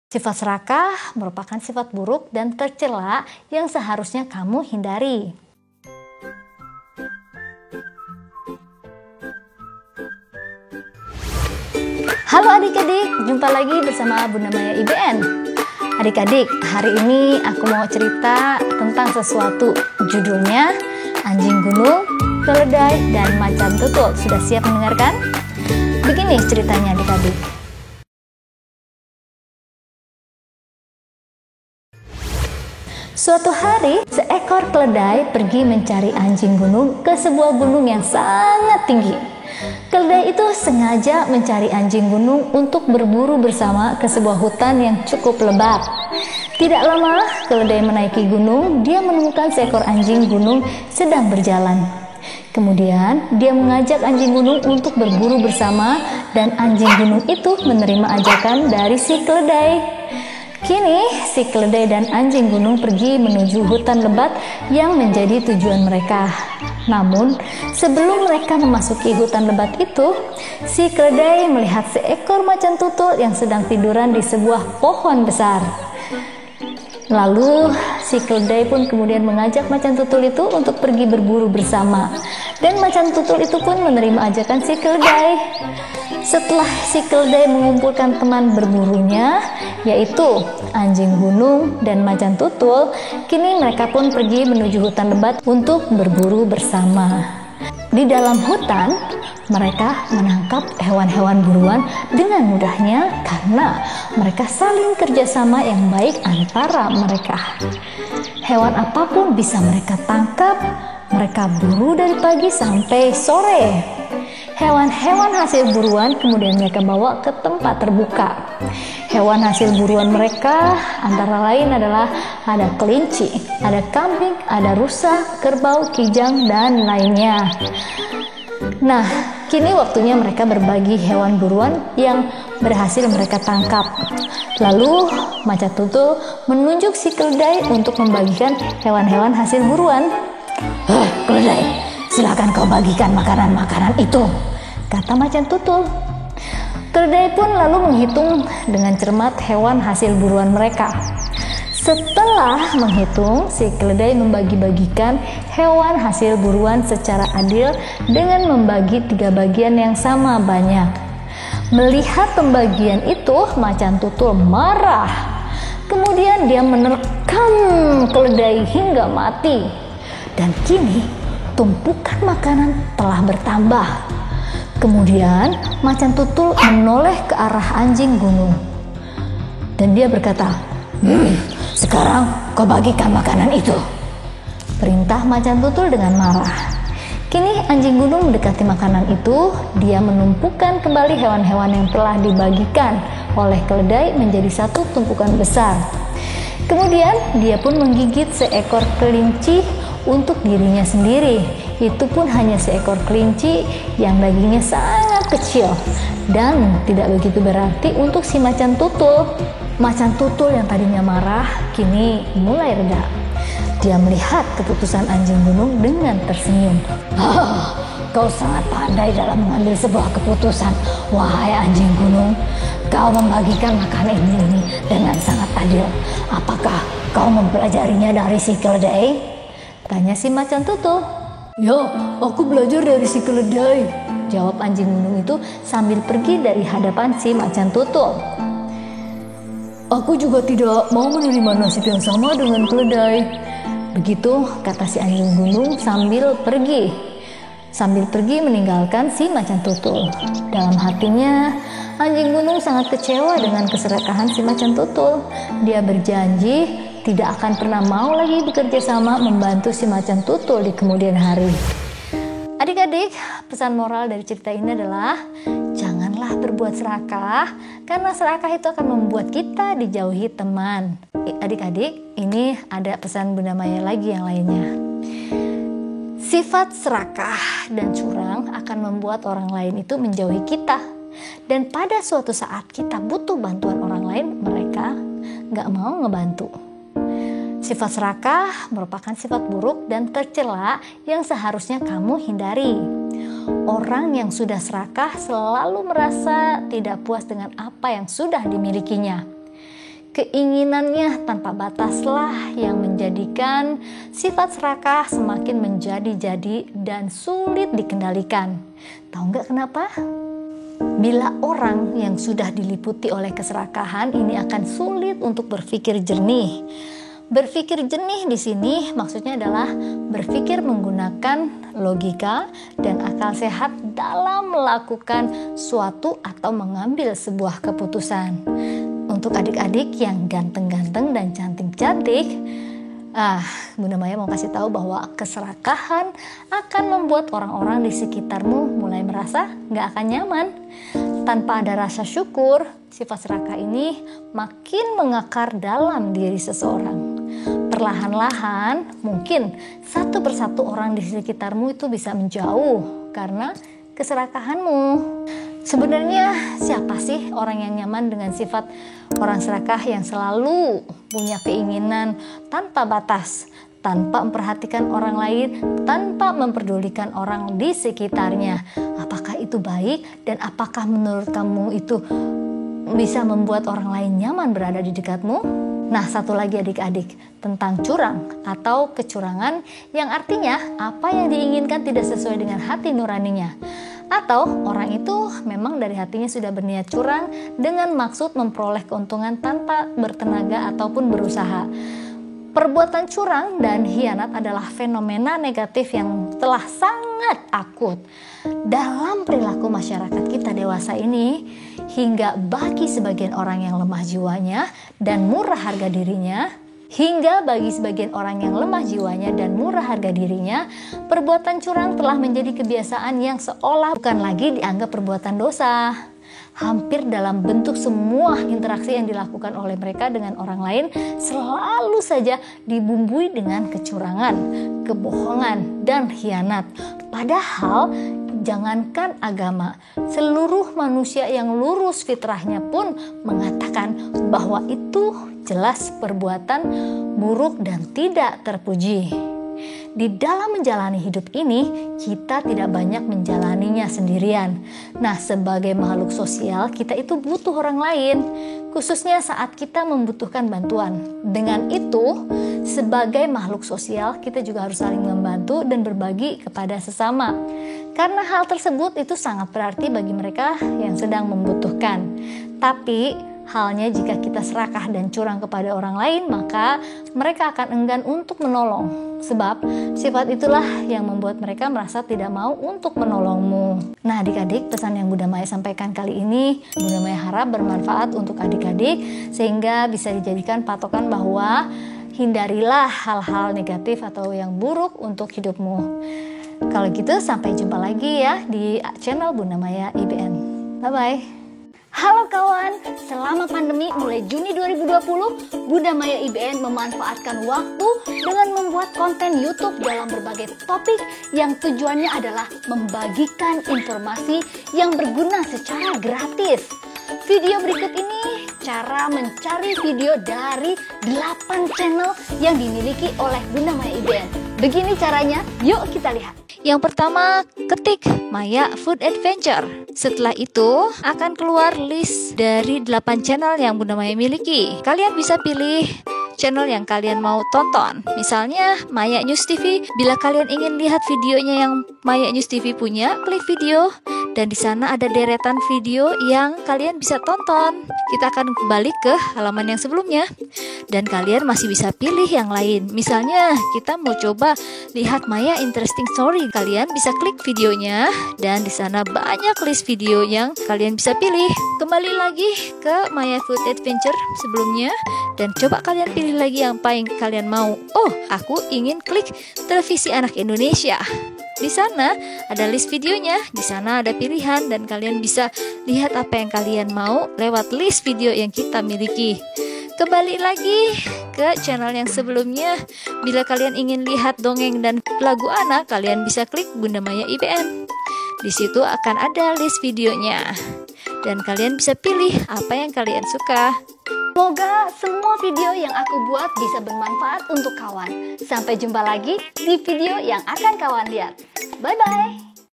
Sifat serakah merupakan sifat buruk dan tercela yang seharusnya kamu hindari. Halo adik-adik, jumpa lagi bersama Bunda Maya IBN. Adik-adik, hari ini aku mau cerita tentang sesuatu. Judulnya Anjing Gunung, Keledai, dan Macan Tutul. Sudah siap mendengarkan? Begini ceritanya adik-adik. Suatu hari, seekor keledai pergi mencari anjing gunung ke sebuah gunung yang sangat tinggi. Keledai itu sengaja mencari anjing gunung untuk berburu bersama ke sebuah hutan yang cukup lebat. Tidak lama, keledai menaiki gunung, dia menemukan seekor anjing gunung sedang berjalan. Kemudian, dia mengajak anjing gunung untuk berburu bersama dan anjing gunung itu menerima ajakan dari si keledai. Kini, si keledai dan anjing gunung pergi menuju hutan lebat yang menjadi tujuan mereka. Namun, sebelum mereka memasuki hutan lebat itu, si keledai melihat seekor macan tutul yang sedang tiduran di sebuah pohon besar. Lalu, si keledai pun kemudian mengajak macan tutul itu untuk pergi berburu bersama. Dan macan tutul itu pun menerima ajakan si keledai. Setelah si keledai mengumpulkan teman berburunya, yaitu anjing gunung dan macan tutul, kini mereka pun pergi menuju hutan lebat untuk berburu bersama. Di dalam hutan, mereka menangkap hewan-hewan buruan dengan mudahnya karena mereka saling kerjasama yang baik antara mereka. Hewan apapun bisa mereka tangkap, mereka buru dari pagi sampai sore. Hewan-hewan hasil buruan kemudian mereka bawa ke tempat terbuka. Hewan hasil buruan mereka antara lain adalah ada kelinci, ada kambing, ada rusa, kerbau, kijang, dan lainnya. Nah, kini waktunya mereka berbagi hewan buruan yang berhasil mereka tangkap. Lalu, macan tutul menunjuk si keledai untuk membagikan hewan-hewan hasil buruan. Keledai, silakan kau bagikan makanan-makanan itu, kata macan tutul. Keledai pun lalu menghitung dengan cermat hewan hasil buruan mereka. Setelah menghitung, si keledai membagi-bagikan hewan hasil buruan secara adil dengan membagi 3 bagian yang sama banyak. Melihat pembagian itu, macan tutul marah. Kemudian dia menerkam keledai hingga mati. Dan kini tumpukan makanan telah bertambah. Kemudian macan tutul menoleh ke arah anjing gunung. Dan dia berkata, sekarang kau bagikan makanan itu, perintah macan tutul dengan marah. Kini anjing gunung mendekati makanan itu. Dia menumpukan kembali hewan-hewan yang telah dibagikan oleh keledai menjadi satu tumpukan besar. Kemudian dia pun menggigit seekor kelinci untuk dirinya sendiri. Itu pun hanya seekor kelinci yang dagingnya sangat kecil dan tidak begitu berarti untuk si macan tutul. Macan tutul yang tadinya marah kini mulai reda. Dia melihat keputusan anjing gunung dengan tersenyum. Kau sangat pandai dalam mengambil sebuah keputusan, wahai anjing gunung. Kau membagikan makanan ini dengan sangat adil. Apakah kau mempelajarinya dari si keledai? Tanya si macan tutul. Ya, aku belajar dari si keledai, jawab anjing gunung itu sambil pergi dari hadapan si macan tutul. Aku juga tidak mau menerima nasib yang sama dengan keledai. Begitu kata si anjing gunung sambil pergi. Sambil pergi meninggalkan si macan tutul. Dalam hatinya, anjing gunung sangat kecewa dengan keserakahan si macan tutul. Dia berjanji tidak akan pernah mau lagi bekerja sama membantu si macan tutul di kemudian hari. Adik-adik, pesan moral dari cerita ini adalah janganlah berbuat serakah, karena serakah itu akan membuat kita dijauhi teman. Adik-adik, ini ada pesan Bunda Maya lagi yang lainnya. Sifat serakah dan curang akan membuat orang lain itu menjauhi kita. Dan pada suatu saat kita butuh bantuan orang lain, mereka gak mau ngebantu. Sifat serakah merupakan sifat buruk dan tercela yang seharusnya kamu hindari. Orang yang sudah serakah selalu merasa tidak puas dengan apa yang sudah dimilikinya. Keinginannya tanpa bataslah yang menjadikan sifat serakah semakin menjadi-jadi dan sulit dikendalikan. Tahu nggak kenapa? Bila orang yang sudah diliputi oleh keserakahan ini akan sulit untuk berpikir jernih. Berpikir jernih di sini maksudnya adalah berpikir menggunakan logika dan akal sehat dalam melakukan suatu atau mengambil sebuah keputusan. Untuk adik-adik yang ganteng-ganteng dan cantik-cantik, Bunda Maya mau kasih tahu bahwa keserakahan akan membuat orang-orang di sekitarmu mulai merasa nggak akan nyaman. Tanpa ada rasa syukur, sifat serakah ini makin mengakar dalam diri seseorang. Perlahan-lahan mungkin satu persatu orang di sekitarmu itu bisa menjauh karena keserakahanmu. Sebenarnya siapa sih orang yang nyaman dengan sifat orang serakah yang selalu punya keinginan tanpa batas, tanpa memperhatikan orang lain, tanpa memperdulikan orang di sekitarnya? Apakah itu baik dan apakah menurut kamu itu bisa membuat orang lain nyaman berada di dekatmu? Nah, satu lagi adik-adik, tentang curang atau kecurangan yang artinya apa yang diinginkan tidak sesuai dengan hati nuraninya. Atau orang itu memang dari hatinya sudah berniat curang dengan maksud memperoleh keuntungan tanpa bertenaga ataupun berusaha. Perbuatan curang dan khianat adalah fenomena negatif yang telah sangat akut dalam perilaku masyarakat kita dewasa ini, hingga bagi sebagian orang yang lemah jiwanya dan murah harga dirinya, perbuatan curang telah menjadi kebiasaan yang seolah bukan lagi dianggap perbuatan dosa. Hampir dalam bentuk semua interaksi yang dilakukan oleh mereka dengan orang lain selalu saja dibumbui dengan kecurangan, kebohongan, dan khianat. Padahal jangankan agama, seluruh manusia yang lurus fitrahnya pun mengatakan bahwa itu jelas perbuatan buruk dan tidak terpuji. Di dalam menjalani hidup ini, kita tidak banyak menjalaninya sendirian. Nah, sebagai makhluk sosial, kita itu butuh orang lain, khususnya saat kita membutuhkan bantuan. Dengan itu, sebagai makhluk sosial, kita juga harus saling membantu dan berbagi kepada sesama. Karena hal tersebut itu sangat berarti bagi mereka yang sedang membutuhkan. Tapi halnya jika kita serakah dan curang kepada orang lain, maka mereka akan enggan untuk menolong. Sebab sifat itulah yang membuat mereka merasa tidak mau untuk menolongmu. Nah adik-adik, pesan yang Bunda Maya sampaikan kali ini, Bunda Maya harap bermanfaat untuk adik-adik sehingga bisa dijadikan patokan bahwa hindarilah hal-hal negatif atau yang buruk untuk hidupmu. Kalau gitu sampai jumpa lagi ya di channel Bunda Maya IBN. Bye-bye. Halo kawan, selama pandemi mulai Juni 2020, Bunda Maya IBN memanfaatkan waktu dengan membuat konten YouTube dalam berbagai topik yang tujuannya adalah membagikan informasi yang berguna secara gratis. Video berikut ini cara mencari video dari 8 channel yang dimiliki oleh Bunda Maya IBN. Begini caranya, yuk kita lihat. Yang pertama, ketik Maya Food Adventure. Setelah itu akan keluar list dari 8 channel yang Bunda Maya miliki. Kalian bisa pilih channel yang kalian mau tonton. Misalnya Maya News TV. Bila kalian ingin lihat videonya yang Maya News TV punya, klik video dan di sana ada deretan video yang kalian bisa tonton. Kita akan kembali ke halaman yang sebelumnya dan kalian masih bisa pilih yang lain. Misalnya kita mau coba lihat Maya Interesting Story, kalian bisa klik videonya dan di sana banyak list video yang kalian bisa pilih. Kembali lagi ke Maya Food Adventure sebelumnya dan coba kalian pilih lagi yang paling kalian mau. Oh, aku ingin klik televisi anak Indonesia. Di sana ada list videonya, di sana ada pilihan dan kalian bisa lihat apa yang kalian mau lewat list video yang kita miliki. Kembali lagi ke channel yang sebelumnya. Bila kalian ingin lihat dongeng dan lagu anak, kalian bisa klik Bunda Maya IBN. Di situ akan ada list videonya dan kalian bisa pilih apa yang kalian suka. Semoga semua video yang aku buat bisa bermanfaat untuk kawan. Sampai jumpa lagi di video yang akan kawan lihat. Bye-bye.